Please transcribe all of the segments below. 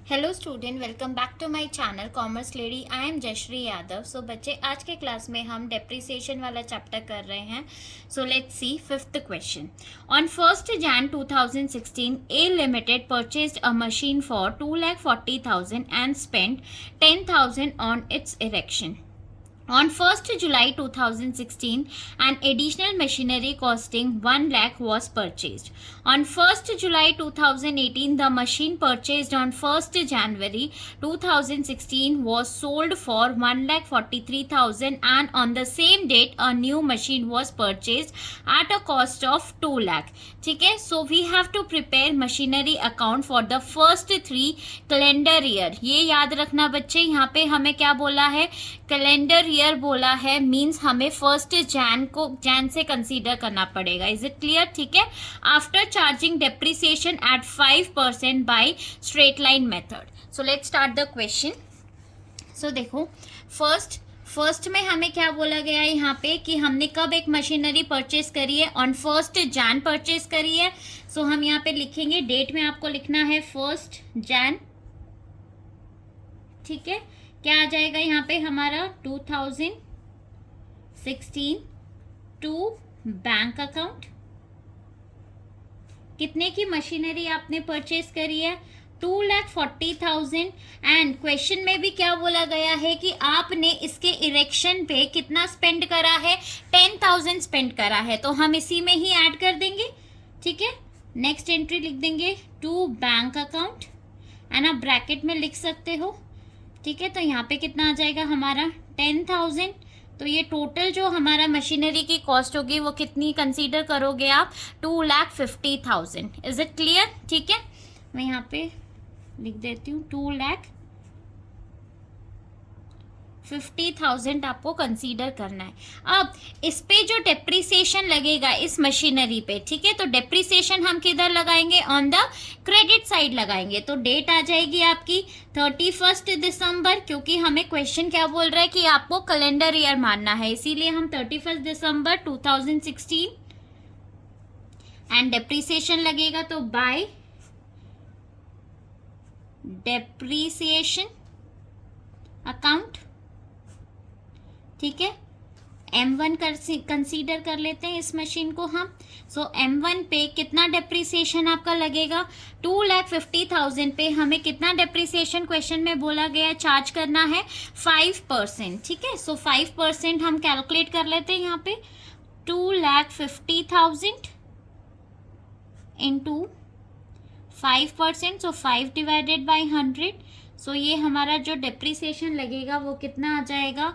Hello student, welcome back to my channel commerce lady. I am Jayshree Yadav. So बच्चे, आज के class में हम डेप्रिसिएशन वाला चैप्टर कर रहे हैं। So let's C fifth question. On 1st Jan 2016, A Limited purchased a machine for 2,40,000 and spent 10,000 on its erection. On 1st July 2016, an additional machinery costing 1 lakh was purchased. On 1st July 2018, the machine purchased on 1st January 2016 was sold for 1,43,000 and on the same date a new machine was purchased at a cost of 2 lakh. ठीक है, so we have to prepare machinery account for the first 3 calendar year. ये याद रखना बच्चे, यहाँ पे हमें क्या बोला है, कैलेंडर ईयर बोला है, मींस हमें 1st जैन से कंसीडर करना पड़ेगा. Is it clear? ठीक है. After charging depreciation at 5% by straight line method. So let's start the question. So देखो, फर्स्ट में हमें क्या बोला गया है यहाँ पे कि हमने कब एक मशीनरी परचेज करी है, ऑन 1st Jan परचेज करी है. सो हम यहाँ पे लिखेंगे, डेट में आपको लिखना है 1st Jan. ठीक है. क्या आ जाएगा यहाँ पे हमारा 2016 टू बैंक अकाउंट. कितने की मशीनरी आपने परचेज करी है? 2,40,000. एंड क्वेश्चन में भी क्या बोला गया है कि आपने इसके इरेक्शन पे कितना स्पेंड करा है? 10,000 स्पेंड करा है. तो हम इसी में ही ऐड कर देंगे. ठीक है. नेक्स्ट एंट्री लिख देंगे टू बैंक अकाउंट एंड आप ब्रैकेट में लिख सकते हो. ठीक है. तो यहाँ पे कितना आ जाएगा हमारा 10,000. तो ये टोटल जो हमारा मशीनरी की कॉस्ट होगी वो कितनी कंसीडर करोगे आप? 2,50,000. Is it clear? ठीक है. मैं यहाँ पे लिख देती हूँ 2,50,000 आपको कंसीडर करना है. अब इस पे जो डेप्रिसिएशन लगेगा इस मशीनरी पे, ठीक है, तो डेप्रिसिएशन हम किधर लगाएंगे? ऑन द क्रेडिट साइड लगाएंगे. तो डेट आ जाएगी आपकी 31st दिसंबर, क्योंकि हमें क्वेश्चन क्या बोल रहा है कि आपको कैलेंडर ईयर मानना है, इसीलिए हम 31st दिसंबर 2016 एंड डेप्रिसिएशन लगेगा तो बाय डेप्रिसिएशन अकाउंट. ठीक है. M1 कंसीडर कर लेते हैं इस मशीन को हम. सो M1 पे कितना डेप्रिसिएशन आपका लगेगा? 2,50,000 पे हमें कितना डेप्रिसिएशन क्वेश्चन में बोला गया चार्ज करना है? 5%. ठीक है. सो 5% हम कैलकुलेट कर लेते हैं यहाँ पे. 2,50,000 इंटू 5%. So 5 divided by 100. सो ये हमारा जो डेप्रिसिएशन लगेगा वो कितना आ जाएगा?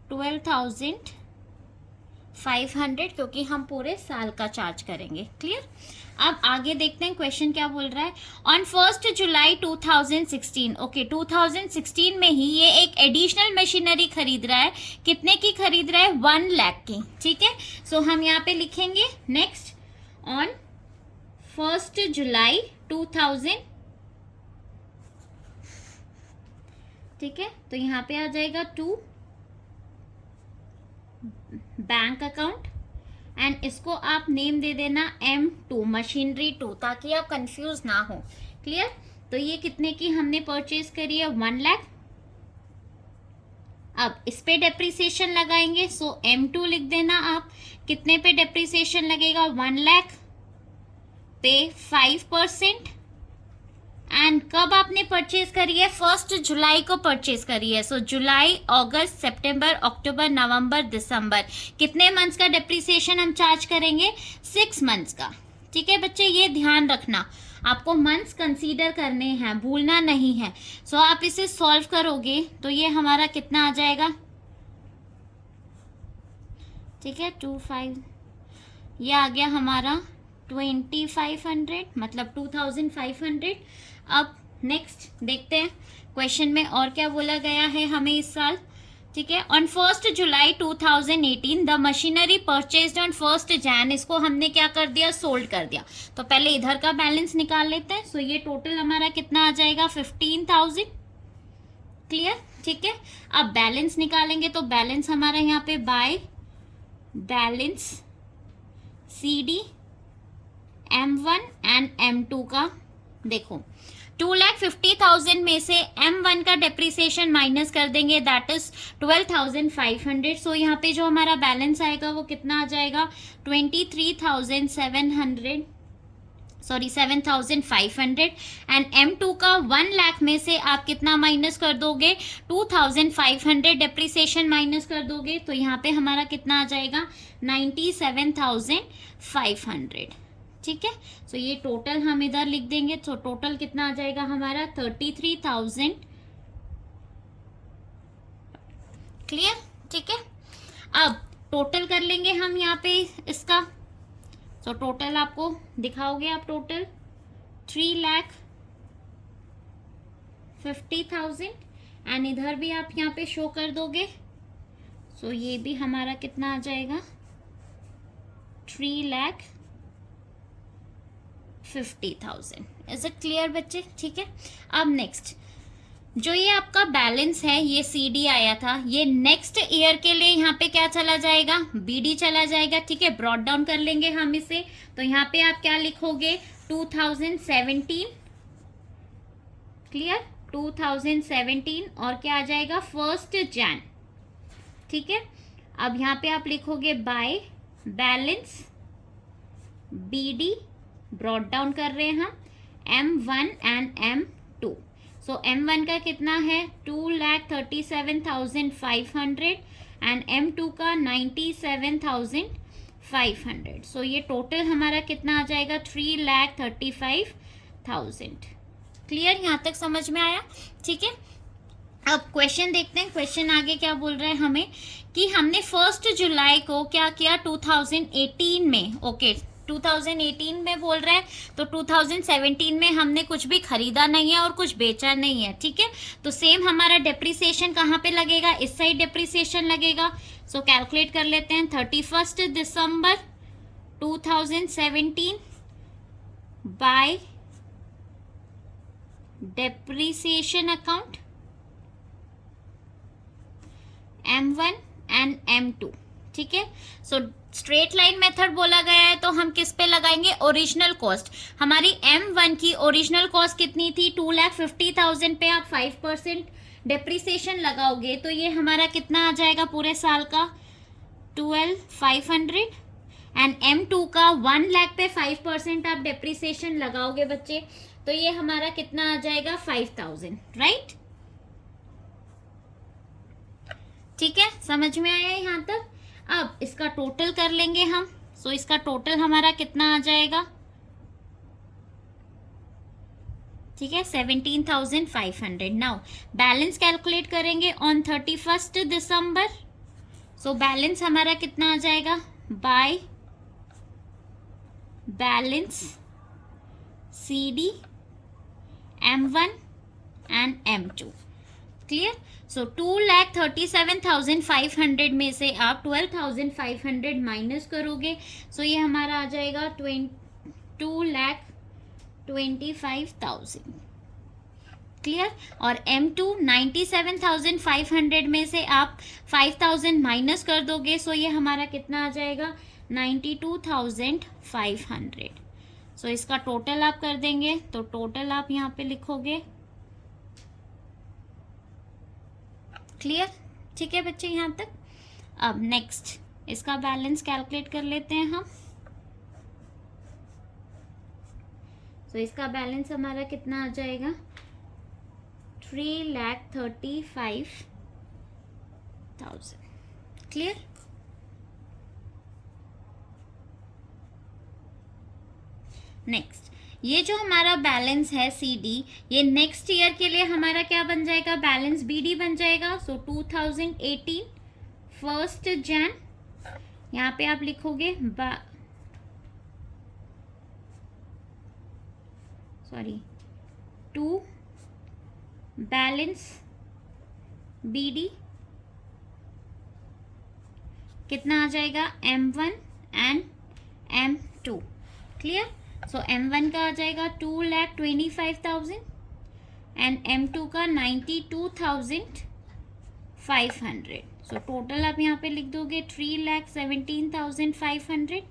12,500, क्योंकि हम पूरे साल का चार्ज करेंगे. क्लियर? अब आगे देखते हैं क्वेश्चन क्या बोल रहा है. On 1st July 2016. ओके, 2016 में ही ये एक एडिशनल मशीनरी खरीद रहा है. कितने की खरीद रहा है? 1 लाख की. ठीक है. सो हम यहाँ पे लिखेंगे नेक्स्ट, ऑन 1st जुलाई 2000. ठीक है. तो यहाँ पे आ जाएगा 2 बैंक अकाउंट एंड इसको आप नेम दे देना M2, मशीनरी 2, ताकि आप कंफ्यूज ना हो. क्लियर? तो ये कितने की हमने परचेज करी है? 1 लाख. अब इस पे डेप्रिसिएशन लगाएंगे. सो M2 लिख देना आप. कितने पे डेप्रिसिएशन लगेगा? 1 लाख पे 5%. एंड कब आपने परचेज करी है? 1st जुलाई को परचेज करी है. सो जुलाई, अगस्त, सितंबर, अक्टूबर, नवंबर, दिसंबर, कितने मंथ्स का डेप्रिसिएशन हम चार्ज करेंगे? 6 मंथ्स का. ठीक है बच्चे, ये ध्यान रखना, आपको मंथ्स कंसीडर करने हैं, भूलना नहीं है. सो आप इसे सॉल्व करोगे तो ये हमारा कितना आ जाएगा? ठीक है, 25, ये आ गया हमारा 2,500, मतलब 2,500. अब नेक्स्ट देखते हैं क्वेश्चन में और क्या बोला गया है हमें इस साल. ठीक है. On 1st July 2018 the machinery purchased on 1st Jan. इसको हमने क्या कर दिया? सोल्ड कर दिया. तो पहले इधर का बैलेंस निकाल लेते हैं. सो ये टोटल हमारा कितना आ जाएगा? 15,000. क्लियर? ठीक है. अब बैलेंस निकालेंगे तो बैलेंस हमारा यहाँ पे bye balance CD M1 and M2 का देखो 2,50,000 में से M1 का डेप्रिसिएशन माइनस कर देंगे, दैट इज 12,500. सो यहाँ पे जो हमारा बैलेंस आएगा वो कितना आ जाएगा 7,500. एंड M2 का 1 लाख में से आप कितना माइनस कर दोगे 2,500 डेप्रिसिएशन माइनस कर दोगे, तो यहाँ पे हमारा कितना आ जाएगा 97,500. ठीक है, सो ये टोटल हम इधर लिख देंगे. तो टोटल कितना आ जाएगा हमारा 33,000. क्लियर? ठीक है, अब टोटल कर लेंगे हम यहाँ पे इसका. सो टोटल आपको दिखाओगे आप टोटल 3,50,000 एंड इधर भी आप यहाँ पे शो कर दोगे. सो ये भी हमारा कितना आ जाएगा 3,50,000. इज इट क्लियर बच्चे? ठीक है, अब नेक्स्ट जो ये आपका बैलेंस है, ये CD आया था, ये नेक्स्ट ईयर के लिए यहाँ पे क्या चला जाएगा BD चला जाएगा. ठीक है, ब्रॉट डाउन कर लेंगे हम इसे. तो यहाँ पे आप क्या लिखोगे 2017. क्लियर? 2017 और क्या आ जाएगा 1 Jan. ठीक है, अब यहाँ पे आप लिखोगे by balance BD, brought down कर रहे हैं हम M1 and M2. So M1 का कितना है 2,37,500 एंड M2 का 97,500. सो ये टोटल हमारा कितना आ जाएगा 3,35,000. क्लियर? यहाँ तक समझ में आया? ठीक है, अब क्वेश्चन देखते हैं. क्वेश्चन आगे क्या बोल रहा है हमें कि हमने 1 जुलाई को क्या किया 2018 में. ओके, 2018 में बोल रहा है, तो 2017 में हमने कुछ भी खरीदा नहीं है और कुछ बेचा नहीं है. ठीक है, तो सेम हमारा डेप्रिसिएशन कहाँ पे लगेगा, इस साइड डेप्रिसिएशन लगेगा. सो कैलकुलेट कर लेते हैं. 31 दिसंबर 2017 bye depreciation account M1 and M2. ठीक है, सो स्ट्रेट लाइन मेथड बोला गया है, तो हम किस पे लगाएंगे ओरिजिनल कॉस्ट. हमारी M1 की ओरिजिनल कॉस्ट कितनी थी 2,50,000 पे आप 5% डेप्रिसिएशन लगाओगे, तो ये हमारा कितना आ जाएगा पूरे साल का 12,500. एंड M2 का 1 लाख पे 5% आप डेप्रिसिएशन लगाओगे बच्चे, तो ये हमारा कितना आ जाएगा 5,000. राइट? ठीक है, समझ में आया यहाँ तक? अब इसका टोटल कर लेंगे हम. सो इसका टोटल हमारा कितना आ जाएगा. ठीक है, 17,500. नाउ बैलेंस कैलकुलेट करेंगे ऑन 31 दिसंबर. सो बैलेंस हमारा कितना आ जाएगा by balance CD M1 and M2. Clear? So 2,37,500 में से आप 12,500 माइनस करोगे. सो ये हमारा आ जाएगा 2,25,000. क्लियर? और M2 97,500 में से आप 5,000 माइनस कर दोगे. सो ये हमारा कितना आ जाएगा 92,500. सो इसका टोटल आप कर देंगे, तो टोटल आप यहाँ पे लिखोगे. क्लियर? ठीक है बच्चे यहाँ तक? अब नेक्स्ट इसका बैलेंस कैलकुलेट कर लेते हैं हम. तो इसका बैलेंस हमारा कितना आ जाएगा 3,35,000. क्लियर? नेक्स्ट ये जो हमारा बैलेंस है CD, ये नेक्स्ट ईयर के लिए हमारा क्या बन जाएगा बैलेंस BD बन जाएगा. सो 2018 1 Jan, यहाँ पे आप लिखोगे टू बैलेंस BD कितना आ जाएगा M1 and M2. Clear? So M1 का आ जाएगा 2,25,000 एंड M2 का 92,500. सो टोटल आप यहाँ पे लिख दोगे 3,17,500.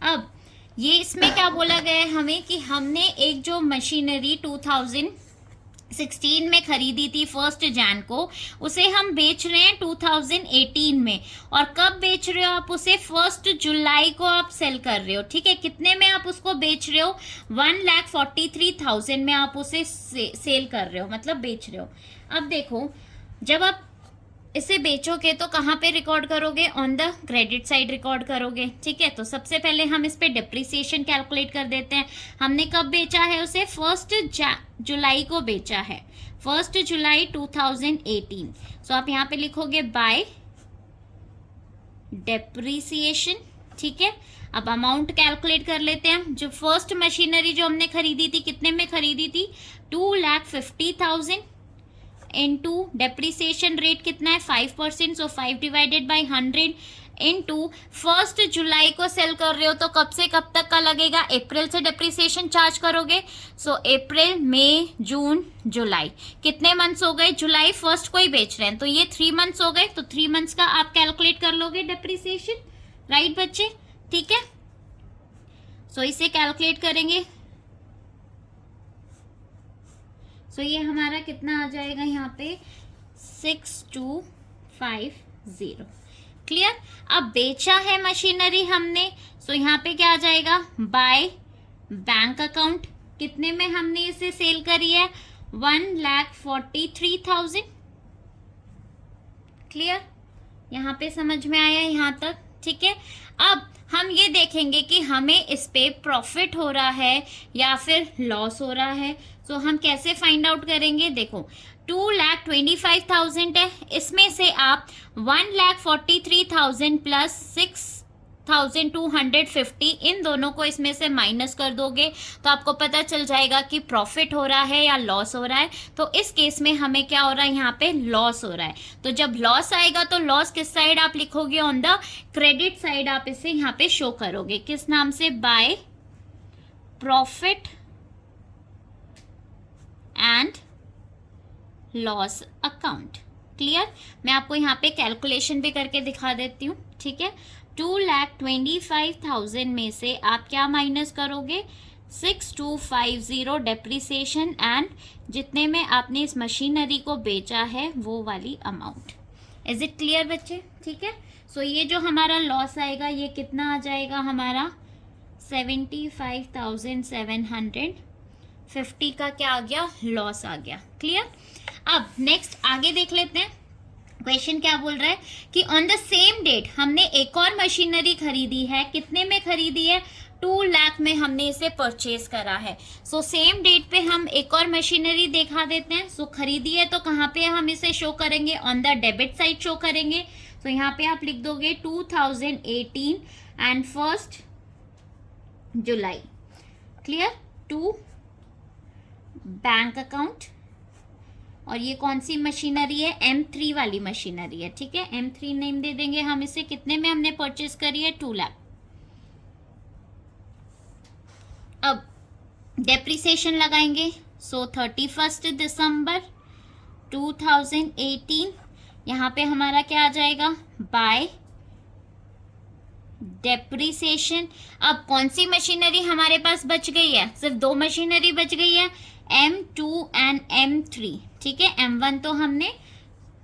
अब ये इसमें क्या बोला गया है हमें कि हमने एक जो मशीनरी 2016 में खरीदी थी 1 जैन को, उसे हम बेच रहे हैं 2018 में। और कब बेच रहे हो आप उसे? 1 जुलाई को आप सेल कर रहे हो, ठीक है। कितने में आप उसको बेच रहे हो? 1,43,000 में आप उसे सेल कर रहे हो, मतलब बेच रहे हो। अब देखो, जब आप इसे बेचोगे तो कहाँ पे रिकॉर्ड करोगे? On the credit side record करोगे, ठीक है। तो सबसे पहले हम इस पे डिप्रिसिएशन कैलकुलेट कर देते हैं। हमने कब बेचा है उसे? 1 जुलाई को बेचा है, 1 जुलाई 2018। सो आप यहाँ पे लिखोगे बाय डिप्रिसिएशन, ठीक है। अब अमाउंट कैलकुलेट कर लेते हैं। जो फर्स्ट मशीनरी जो हमने खरीदी थी, कितने में खरीदी थी? 2,50,000 इंटू डेप्रिसिएशन रेट कितना है? 5%, सो 5 डिवाइडेड बाई 100 इंटू 1 जुलाई को सेल कर रहे हो तो कब से कब तक का लगेगा? अप्रैल से डेप्रिसिएशन चार्ज करोगे। सो अप्रैल, मई, जून, जुलाई, कितने मंथ्स हो गए? जुलाई 1 को ही बेच रहे हैं तो ये 3 मंथ्स हो गए, तो 3 मंथ्स का आप कैलकुलेट कर लोगे डेप्रिसिएशन, राइट बच्चे, ठीक है। सो इसे कैलकुलेट करेंगे, तो ये हमारा कितना आ जाएगा यहाँ पे? 6250। क्लियर। अब बेचा है मशीनरी हमने, सो यहाँ पे क्या आ जाएगा? बाय बैंक अकाउंट, कितने में हमने इसे सेल करी है? 1,43,000। क्लियर, यहाँ पे समझ में आया यहाँ तक, ठीक है। अब हम ये देखेंगे कि हमें इस पे प्रॉफिट हो रहा है या फिर लॉस हो रहा है। तो हम कैसे फाइंड आउट करेंगे? देखो, 2,25,000 है, इसमें से आप 1,43,000 प्लस 6,250 इन दोनों को इसमें से माइनस कर दोगे तो आपको पता चल जाएगा कि प्रॉफिट हो रहा है या लॉस हो रहा है। तो इस केस में हमें क्या हो रहा है? यहाँ पे लॉस हो रहा है। तो जब लॉस आएगा तो लॉस किस साइड आप लिखोगे? ऑन द क्रेडिट साइड आप इसे यहाँ पे शो करोगे, किस नाम से? By profit and loss account. Clear. मैं आपको यहाँ पे कैलकुलेशन भी करके दिखा देती हूँ, ठीक है। 2,25,000 में से आप क्या माइनस करोगे? 6,250 डेप्रिसिएशन एंड जितने में आपने इस मशीनरी को बेचा है वो वाली अमाउंट। इज इट क्लियर बच्चे? ठीक है। सो ये जो हमारा लॉस आएगा ये कितना आ जाएगा हमारा? 75,750 का क्या आ गया? लॉस आ गया। क्लियर। अब नेक्स्ट आगे देख लेते हैं। क्वेश्चन क्या बोल रहा है कि ऑन द सेम डेट हमने एक और मशीनरी खरीदी है। कितने में खरीदी है? 2 लाख में हमने इसे परचेज करा है। सो सेम डेट पे हम एक और मशीनरी दिखा देते हैं। सो खरीदी है तो कहाँ पे हम इसे शो करेंगे? On the debit side show करेंगे। सो यहाँ पे आप लिख दोगे 2018 एंड 1 जुलाई। क्लियर। टू बैंक अकाउंट, और ये कौन सी मशीनरी है? M3 वाली मशीनरी है, ठीक है। M3 नेम दे देंगे हम इसे। कितने में हमने परचेज करी है? 2 लाख। अब डेप्रिसिएशन लगाएंगे। सो 31 दिसंबर 2018 यहाँ पे हमारा क्या आ जाएगा? Bye depreciation. अब कौन सी मशीनरी हमारे पास बच गई है? सिर्फ 2 मशीनरी बच गई है, M2 एंड M3, ठीक है। M1 तो हमने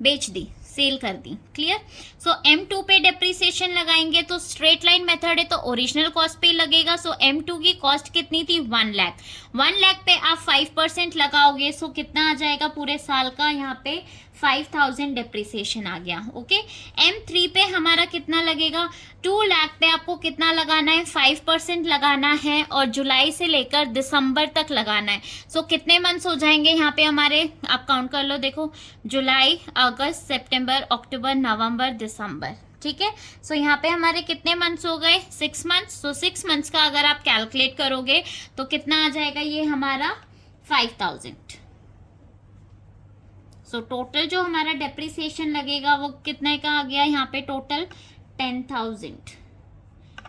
बेच दी, सेल कर दी। क्लियर। सो M2 पे डेप्रिसिएशन लगाएंगे तो स्ट्रेट लाइन मेथड है तो ओरिजिनल कॉस्ट पे लगेगा। सो M2 की कॉस्ट कितनी थी? 1 लाख। 1 लाख पे आप 5% लगाओगे, सो कितना आ जाएगा पूरे साल का? यहाँ पे 5,000 डेप्रिसिएशन आ गया। ओके। M3 पे हमारा कितना लगेगा? 2 लाख पे आपको कितना लगाना है? 5% लगाना है और जुलाई से लेकर दिसंबर तक लगाना है। सो कितने मंथ्स हो जाएंगे यहाँ पे हमारे? आप काउंट कर लो। देखो, जुलाई, अगस्त, सितंबर, अक्टूबर, नवंबर, दिसंबर, ठीक है। सो यहाँ पे हमारे कितने मंथ्स हो गए? 6 मंथ्स। सो 6 मंथ्स का अगर आप कैलकुलेट करोगे तो कितना आ जाएगा ये हमारा? 5,000। सो टोटल जो हमारा डेप्रिसिएशन लगेगा वो कितने का आ गया यहाँ पे? टोटल 10,000।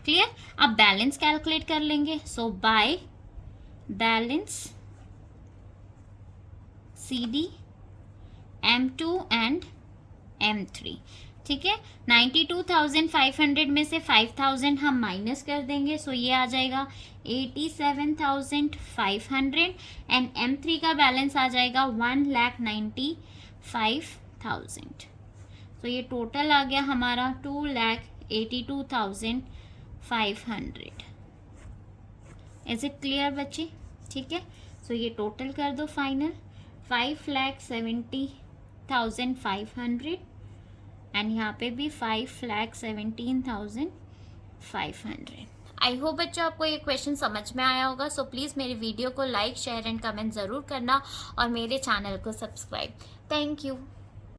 क्लियर। अब बैलेंस कैलकुलेट कर लेंगे। So by balance CD M2 and M3। ठीक है। 92,500 में से 5,000 हम माइनस कर देंगे, सो ये आ जाएगा 87,500 एंड M3 का बैलेंस आ जाएगा 1,95,000। तो ये टोटल आ गया हमारा 2,82,500। इज इट क्लियर बच्चे? ठीक है, सो ये टोटल कर दो फाइनल 5,70,500 एंड यहाँ पे भी 5,17,500। आई होप बच्चों आपको ये क्वेश्चन समझ में आया होगा। सो प्लीज़ मेरी वीडियो को लाइक, शेयर एंड कमेंट ज़रूर करना और मेरे चैनल को सब्सक्राइब। Thank you.